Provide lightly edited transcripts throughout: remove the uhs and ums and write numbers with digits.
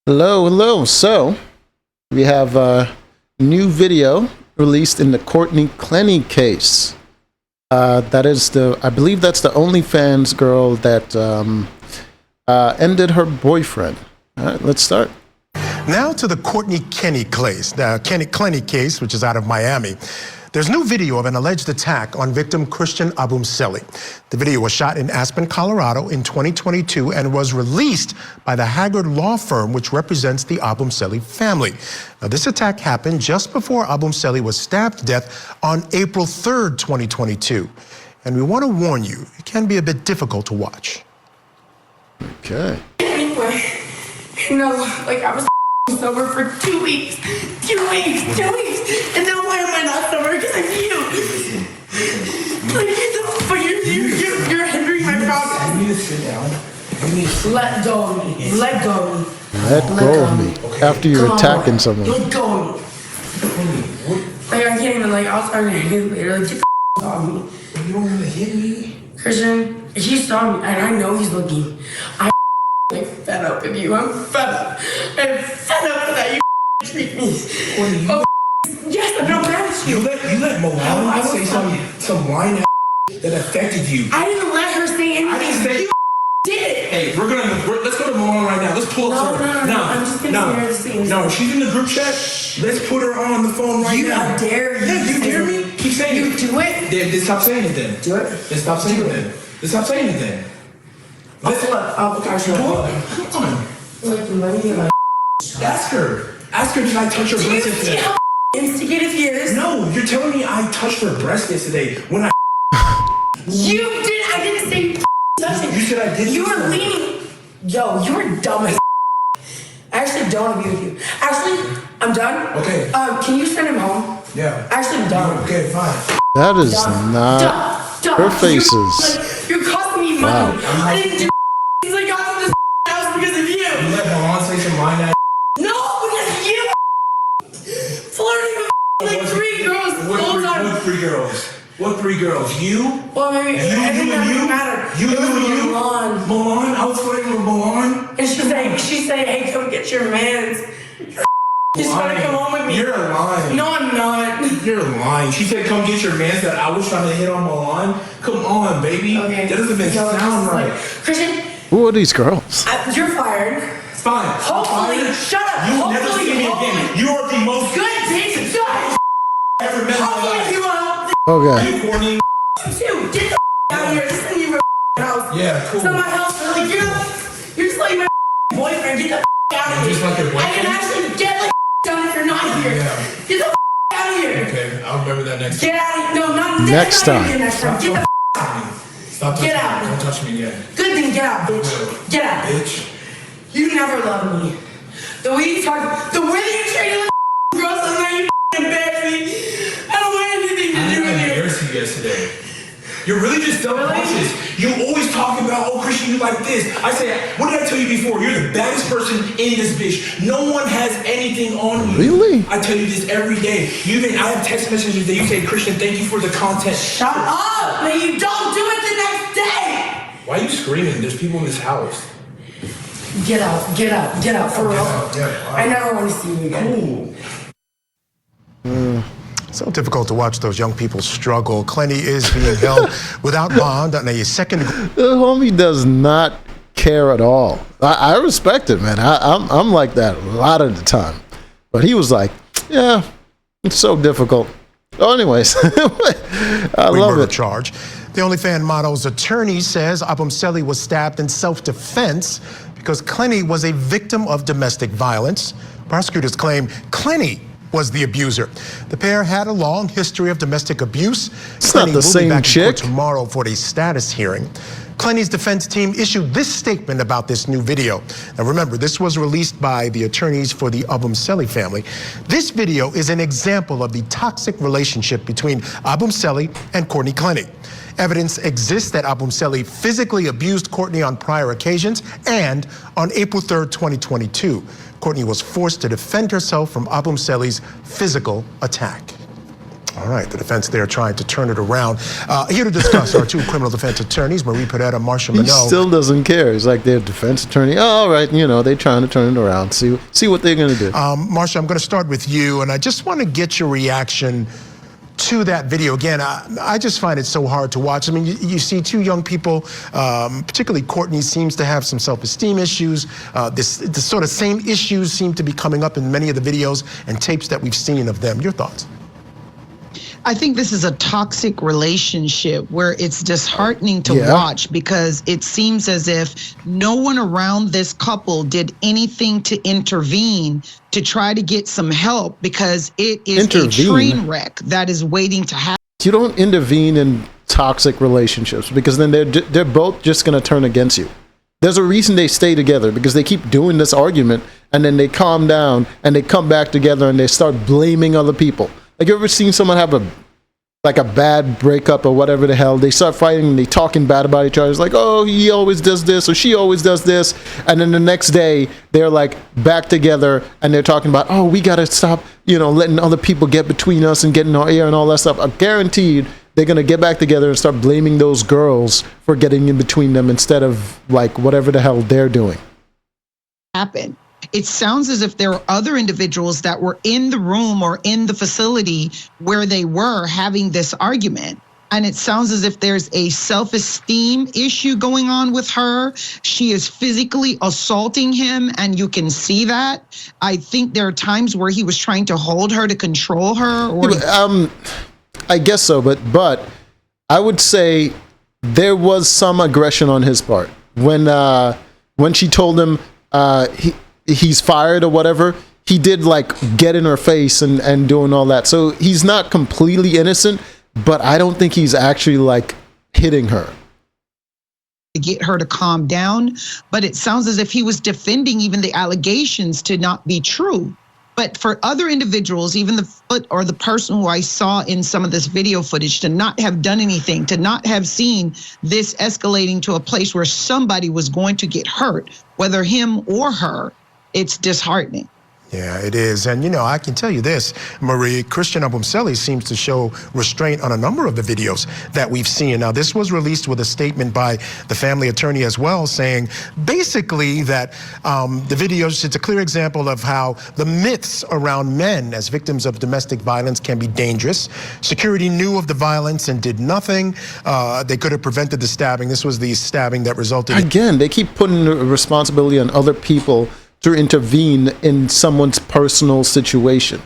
Hello. So, we have a new video released in the Courtney Clenney case. That is I believe that's the OnlyFans girl that ended her boyfriend. All right, let's start. Now to the Courtney Clenney case, which is out of Miami. There's new video of an alleged attack on victim Christian Obumseli. The video was shot in Aspen, Colorado in 2022 and was released by the Haggard law firm, which represents the Obumseli family. Now, this attack happened just before Obumseli was stabbed to death on April 3rd, 2022. And we want to warn you, it can be a bit difficult to watch. Okay. Anyway, I was sober for 2 weeks. 2 weeks. And now why am I not sober? Because of you. But you're hindering my progress. You need to sit down. Let go of me. Let go of me. Let go of me. Okay. After you're attacking someone. Let go of me. I can't even, I'll start to hit you later. Get the off me. You don't want to hit me? Christian, he saw me, and I know he's looking. I'm fed up with you. I'm fed up. I'm fed up with how you treat me. Yes, I'm not mad at you. You let Moana say some line that affected you. I didn't let her say anything. I didn't say you did. Hey, let's go to Moana right now. Let's pull up her. No. I'm just gonna hear the scenes. No, she's in the group chat. Let's put her on the phone right now. I dare you. Yeah, you dare me? Keep saying you it. Do it. Then stop saying it then. Do it. Then stop saying it then. Then stop saying it then. Come on. Ask her. Ask her, did I touch her breast yesterday? Instigative years. No, you're telling me I touched her breast yesterday when I. You did. I didn't say touching. You said I did. You were leaning. Yo, you were dumb as. I actually don't agree with you. Actually, I'm done. Okay. Can you send him home? Yeah. Actually, I'm done. Okay, fine. That is not her faces. You're costing me money. Wow. I didn't do things I got to this house because of you. You let Mohan say some line that. No, because of you. Flirting with 3 girls the whole time. What 3 girls? What 3 girls? You? Well, maybe you? matter. You? Milan. I was flirting with Milan. And she said, hey, come get your mans. He's trying to come home with me. You're lying. No, I'm not. You're lying. She said, come get your mans that I was trying to hit on Milan. Come on, baby. Okay. That doesn't even sound right. Christian. Who are these girls? You're fired. It's fine. Hopefully. Shut up. You will never see me again. You are the most good bitch. Shut up. Ever met in my life. You are. Okay. You Courtney. You too. Get the out of here. This isn't even house. Yeah, cool. It's not my house. You're just like my boyfriend. Get the out of here. Just like your boyfriend? I can actually get done if you're not here. Yeah. Get the out of here. Okay, I'll remember that next time. Get out of here. No, not next time. Next time. Get the Stop touching Get out. me. Don't touch me again. Good thing. Get out, bitch. Get out. Bitch. You never loved me. The way you talk, the way you treated the girls, and now you embarrass me. I don't want anything to do with you. I embarrassed you yesterday. You're really just self-conscious. You always talk about, oh, Christian, you like this. I say, what did I tell you before? You're the baddest person in this bitch. No one has anything on you. Really? I tell you this every day. I have text messages that you say, Christian, thank you for the content. Shut up! But you don't do it the next day! Why are you screaming? There's people in this house. Get out, for real. I never want to see you again. Cool. So difficult to watch those young people struggle. Clenney is being held without bond on a second. The homie does not care at all. I respect it, man. I'm like that a lot of the time. But he was like, yeah, it's so difficult. Oh, anyways, I love it. Charge. The OnlyFans model's attorney says Obumseli was stabbed in self-defense because Clenney was a victim of domestic violence. Prosecutors claim Clenney was the abuser. The pair had a long history of domestic abuse. It's not the same chick. Tomorrow for a status hearing. Clenney's defense team issued this statement about this new video. Now remember, this was released by the attorneys for the Obumseli family. This video is an example of the toxic relationship between Obumseli and Courtney Clenney. Evidence exists that Obumseli physically abused Courtney on prior occasions, and on April 3rd, 2022, Courtney was forced to defend herself from Obumseli's physical attack. All right, the defense there trying to turn it around. Here to discuss our two criminal defense attorneys, Marie Peretta, Marsha He Minot. still doesn't care. He's like their defense attorney. Oh, all right, they're trying to turn it around. See what they're going to do. Marsha, I'm going to start with you, and I just want to get your reaction to that video. Again, I just find it so hard to watch. I mean, you see two young people, particularly Courtney seems to have some self-esteem issues. This sort of same issues seem to be coming up in many of the videos and tapes that we've seen of them. Your thoughts? I think this is a toxic relationship where it's disheartening to watch, because it seems as if no one around this couple did anything to intervene to try to get some help, because it is a train wreck that is waiting to happen. You don't intervene in toxic relationships, because then they're both just going to turn against you. There's a reason they stay together, because they keep doing this argument and then they calm down and they come back together and they start blaming other people. Like, you ever seen someone have a bad breakup or whatever the hell? They start fighting and they talking bad about each other. It's like, oh, he always does this or she always does this. And then the next day they're like back together and they're talking about, oh, we got to stop, letting other people get between us and get in our ear and all that stuff. I'm guaranteed they're going to get back together and start blaming those girls for getting in between them instead of like whatever the hell they're doing. Happen. It sounds as if there are other individuals that were in the room or in the facility where they were having this argument. And it sounds as if there's a self-esteem issue going on with her. She is physically assaulting him, and you can see that. I think there are times where he was trying to hold her to control her. Or I guess so, but I would say there was some aggression on his part when she told him he's fired or whatever. He did like get in her face and doing all that. So he's not completely innocent, but I don't think he's actually like hitting her. To get her to calm down, but it sounds as if he was defending even the allegations to not be true. But for other individuals, even the person who I saw in some of this video footage, to not have done anything, to not have seen this escalating to a place where somebody was going to get hurt, whether him or her, it's disheartening. Yeah, it is. And, I can tell you this, Marie, Christian Obumseli seems to show restraint on a number of the videos that we've seen. Now, this was released with a statement by the family attorney as well, saying basically that the videos, it's a clear example of how the myths around men as victims of domestic violence can be dangerous. Security knew of the violence and did nothing. They could have prevented the stabbing. This was the stabbing that resulted Again, they keep putting the responsibility on other people to intervene in someone's personal situation.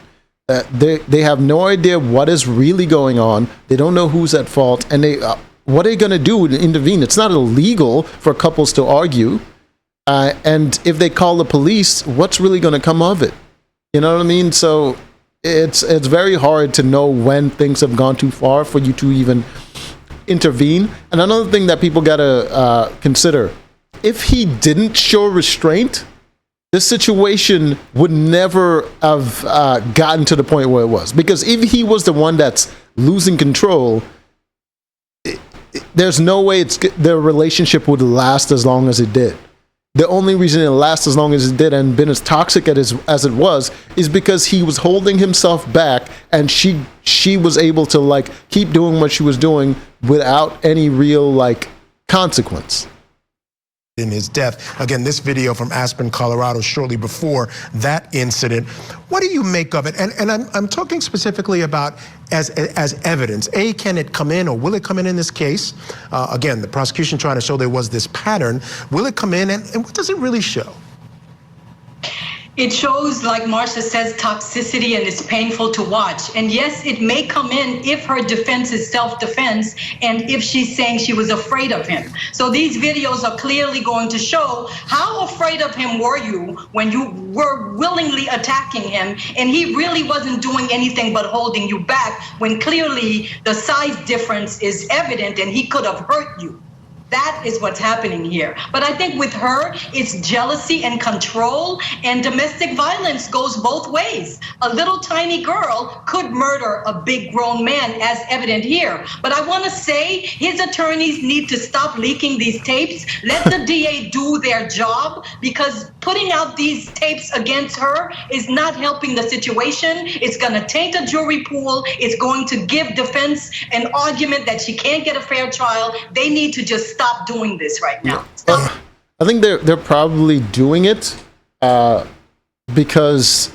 They have no idea what is really going on. They don't know who's at fault, and what are they going to do to intervene? It's not illegal for couples to argue, and if they call the police, what's really going to come of it? You know what I mean? So it's very hard to know when things have gone too far for you to even intervene. And another thing that people got to consider: if he didn't show restraint, this situation would never have gotten to the point where it was. Because if he was the one that's losing control, there's no way their relationship would last as long as it did. The only reason it lasted as long as it did and been as toxic as it was is because he was holding himself back, and she was able to like keep doing what she was doing without any real like consequence. In his death. Again, this video from Aspen, Colorado, shortly before that incident. What do you make of it? And I'm talking specifically about as evidence. Can it come in, or will it come in this case? Again, the prosecution trying to show there was this pattern. Will it come in, and what does it really show? It shows, like Marsha says, toxicity, and it's painful to watch. And yes, it may come in if her defense is self-defense and if she's saying she was afraid of him. So these videos are clearly going to show how afraid of him were you when you were willingly attacking him and he really wasn't doing anything but holding you back, when clearly the size difference is evident and he could have hurt you. That is what's happening here. But I think with her, it's jealousy and control, and domestic violence goes both ways. A little tiny girl could murder a big grown man, as evident here. But I want to say his attorneys need to stop leaking these tapes. Let the DA do their job, because putting out these tapes against her is not helping the situation. It's going to taint a jury pool. It's going to give defense an argument that she can't get a fair trial. They need to just stop doing this right now. I think they're probably doing it because,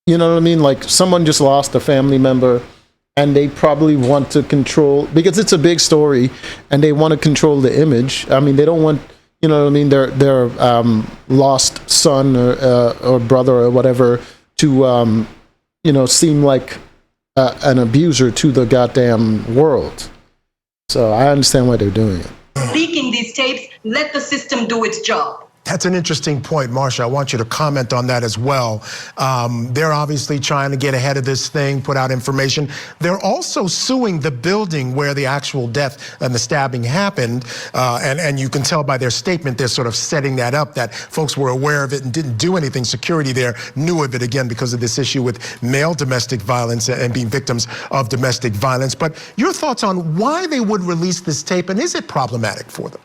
you know what I mean? Like, someone just lost a family member and they probably want to control, because it's a big story and they want to control the image. I mean, they don't want, you know what I mean, their lost son or brother or whatever to, you know, seem like an abuser to the goddamn world. So I understand why they're doing it. Leaking these tapes, let the system do its job. That's an interesting point, Marsha. I want you to comment on that as well. They're obviously trying to get ahead of this thing, put out information. They're also suing the building where the actual death and the stabbing happened. And you can tell by their statement, they're sort of setting that up, that folks were aware of it and didn't do anything. Security there knew of it, again, because of this issue with male domestic violence and being victims of domestic violence. But your thoughts on why they would release this tape, and is it problematic for them?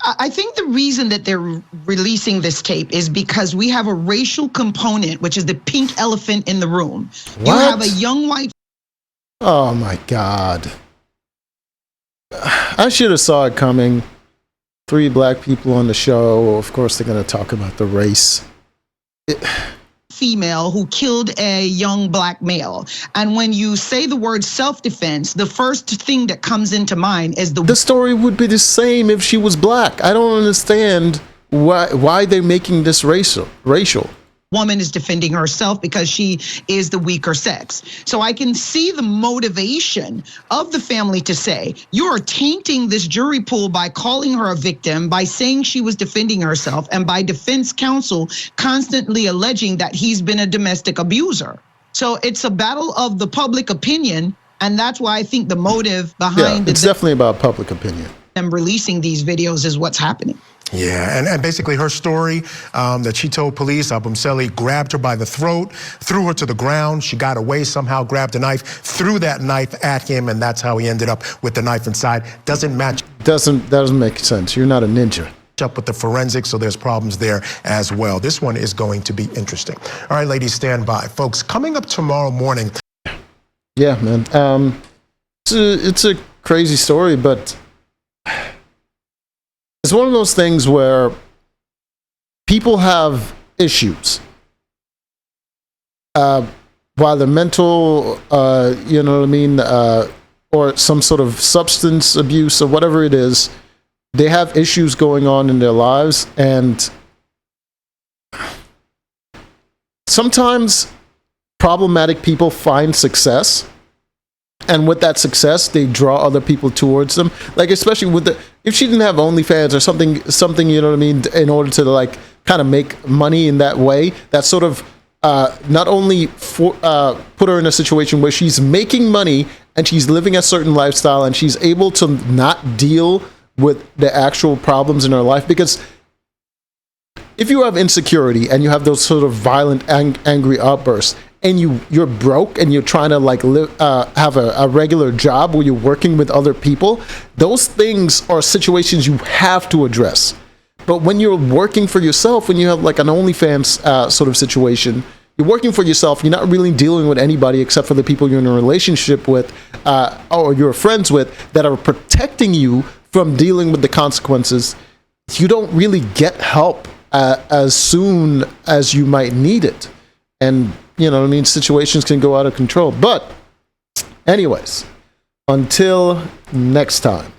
I think the reason that they're releasing this tape is because we have a racial component, which is the pink elephant in the room. What? You have a young white. Oh my God. I should have saw it coming. 3 black people on the show. Of course, they're going to talk about the race. Female who killed a young black male. And when you say the word self-defense, the first thing that comes into mind is the story would be the same if she was black. I don't understand why they're making this racial. woman is defending herself because she is the weaker sex. So I can see the motivation of the family to say, you are tainting this jury pool by calling her a victim, by saying she was defending herself, and by defense counsel constantly alleging that he's been a domestic abuser. So it's a battle of the public opinion, and that's why I think the motive behind it's definitely about public opinion. Them releasing these videos is what's happening. Yeah, and basically her story that she told police, Obumseli grabbed her by the throat, threw her to the ground. She got away, somehow grabbed a knife, threw that knife at him, and that's how he ended up with the knife inside. Doesn't match. Doesn't make sense. You're not a ninja. Up with the forensics, so there's problems there as well. This one is going to be interesting. All right, ladies, stand by. Folks, coming up tomorrow morning. Yeah, man. It's a crazy story, but it's one of those things where people have issues. While the mental, you know what I mean, or some sort of substance abuse or whatever it is, they have issues going on in their lives, and sometimes problematic people find success, and with that success they draw other people towards them. Like, especially with if she didn't have OnlyFans or something, you know what I mean, in order to like kind of make money in that way, that sort of not only put her in a situation where she's making money and she's living a certain lifestyle and she's able to not deal with the actual problems in her life. Because if you have insecurity and you have those sort of violent, angry outbursts, and you're broke and you're trying to like have a regular job where you're working with other people, those things are situations you have to address. But when you're working for yourself, when you have like an OnlyFans sort of situation, you're working for yourself, you're not really dealing with anybody except for the people you're in a relationship with or you're friends with that are protecting you from dealing with the consequences. You don't really get help as soon as you might need it. And, you know what I mean, situations can go out of control. But anyways, until next time.